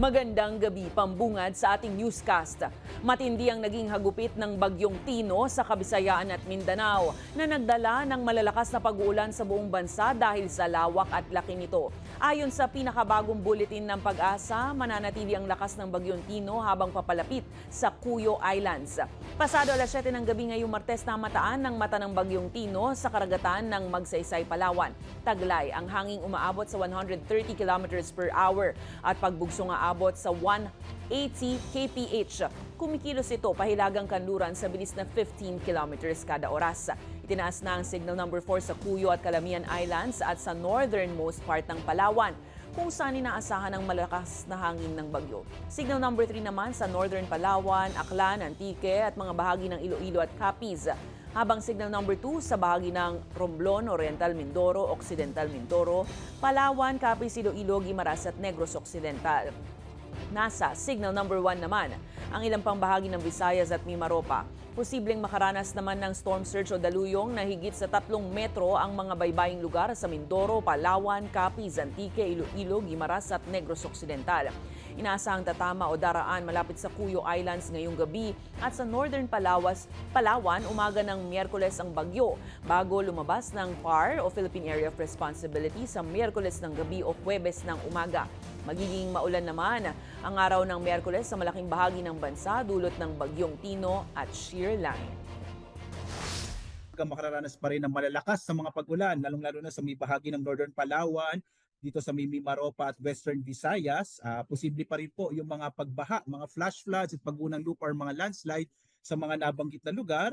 Magandang gabi, pambungad sa ating newscast. Matindi ang naging hagupit ng bagyong Tino sa Kabisayaan at Mindanao na nagdala ng malalakas na pag-uulan sa buong bansa dahil sa lawak at laki nito. Ayon sa pinakabagong bulletin ng Pag-asa, mananatili ang lakas ng bagyong Tino habang papalapit sa Cuyo Islands. Pasado alas 7 ng gabi ngayong Martes namataan ng mata ng bagyong Tino sa karagatan ng Magsaysay, Palawan. Taglay ang hanging umaabot sa 130 kilometers per hour at pagbugso nga abot sa 180 kph. Kumikilos ito pahilagang kanluran sa bilis na 15 kilometers kada oras. Itinaas na ang signal number 4 sa Cuyo at Calamian Islands at sa northernmost part ng Palawan, kung saan inaasahan ang malakas na hangin ng bagyo. Signal number 3 naman sa northern Palawan, Aklan, Antique at mga bahagi ng Iloilo at Capiz. Habang signal number 2 sa bahagi ng Romblon, Oriental Mindoro, Occidental Mindoro, Palawan, Capiz, Iloilo, Guimaras at Negros Occidental. Nasa signal number 1 naman ang ilang pang bahagi ng Visayas at Mimaropa. Posibleng makaranas naman ng storm surge o daluyong na higit sa 3 metro ang mga baybaying lugar sa Mindoro, Palawan, Capiz, Antique, Iloilo, Guimaras at Negros Occidental. Inaasahang tatama o daraan malapit sa Cuyo Islands ngayong gabi at sa northern Palawan umaga ng Miyerkules ang bagyo bago lumabas ng PAR o Philippine Area of Responsibility sa Miyerkules ng gabi o Huwebes ng umaga. Magiging maulan naman ang araw ng Miyerkules sa malaking bahagi ng bansa dulot ng bagyong Tino at shear line. Makararanas pa rin ng malalakas sa mga pag-ulan, lalong-lalo na sa may bahagi ng Northern Palawan, dito sa may Mimaropa at Western Visayas. Posible pa rin po yung mga pagbaha, mga flash floods at pag-unang lupa or mga landslide sa mga nabanggit na lugar.